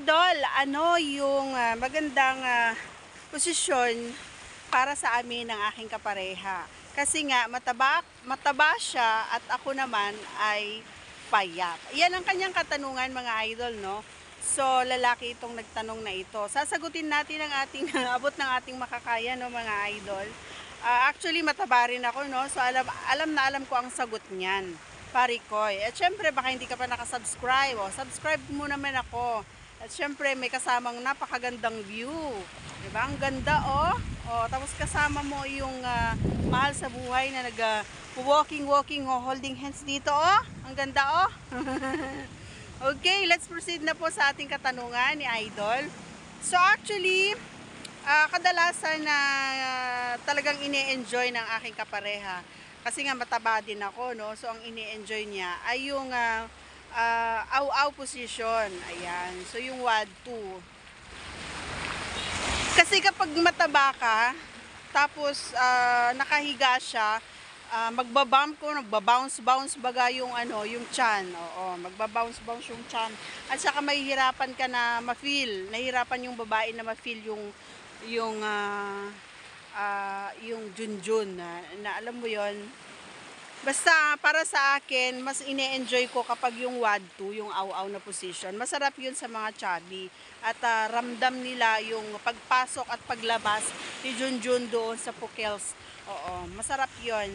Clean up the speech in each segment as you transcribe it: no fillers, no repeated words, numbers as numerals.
idol, ano yung magandang posisyon para sa amin ng aking kapareha? Kasi nga mataba siya at ako naman ay payat. Yan ang kanyang katanungan, mga idol, no? So, lalaki itong nagtanong na ito. Sasagutin natin ang ating abot ng ating makakaya, no, mga idol. Actually, mataba rin ako, no? So, alam ko ang sagot niyan. Parikoy. At syempre, baka hindi ka pa nakasubscribe. O, subscribe mo naman ako. At syempre, may kasamang napakagandang view. Diba? Ang ganda, oh. O, tapos kasama mo yung mahal sa buhay na walking, holding hands dito, oh. Ang ganda, oh. Okay, let's proceed na po sa ating katanungan ni Idol. So, actually, kadalasan na talagang ine-enjoy ng aking kapareha. Kasi nga mataba din ako, no? So, ang ine-enjoy niya ay yung aw-aw position. Ayan. So, yung WOD 2. Kasi kapag mataba ka, tapos nakahiga siya, nagbabounce baga yung yung tiyan. Oo, magbabounce yung tiyan. At saka mahihirapan ka na ma-feel. Nahihirapan yung babae na ma-feel yung junjun na alam mo yon. Basta para sa akin, mas ine-enjoy ko kapag yung WOD 2, yung aw-aw na position. Masarap yun sa mga chubby. At ramdam nila yung pagpasok at paglabas ni Junjun doon sa pukels. Oo, masarap yun.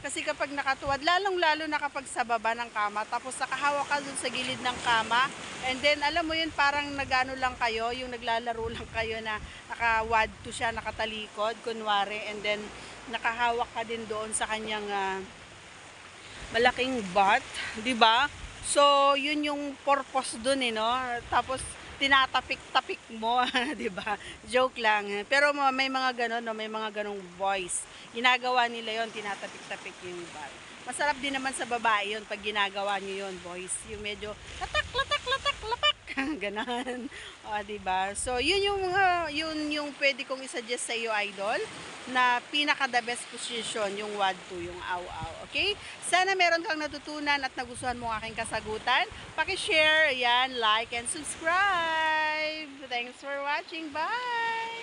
Kasi kapag nakatuwad, lalong-lalo na kapag sa baba ng kama, tapos nakahawak ka dun sa gilid ng kama, and then alam mo yun, parang nagano lang kayo, yung naglalaro lang kayo na naka-WOD 2 siya, nakatalikod, kunwari, and then nakahawak ka din doon sa kanyang malaking butt, 'di ba? So, yun yung purpose doon no. Tapos tinatapik-tapik mo, 'di ba? Joke lang. Pero may mga ganon, no, may mga ganong boys. Ginagawa nila 'yon, tinatapik-tapik yung butt. Masarap din naman sa babae 'yon pag ginagawa niyo 'yon, boys. Yung medyo latak, ganon. O, 'di ba? So, yun yung pwede kong i-suggest sa iyo, idol, na pinaka the best position yung WOD 2, yung aw-aw. Okay? Sana meron kang natutunan at nagustuhan mo ang aking kasagutan. Paki-share, yan, like and subscribe. Thanks for watching. Bye!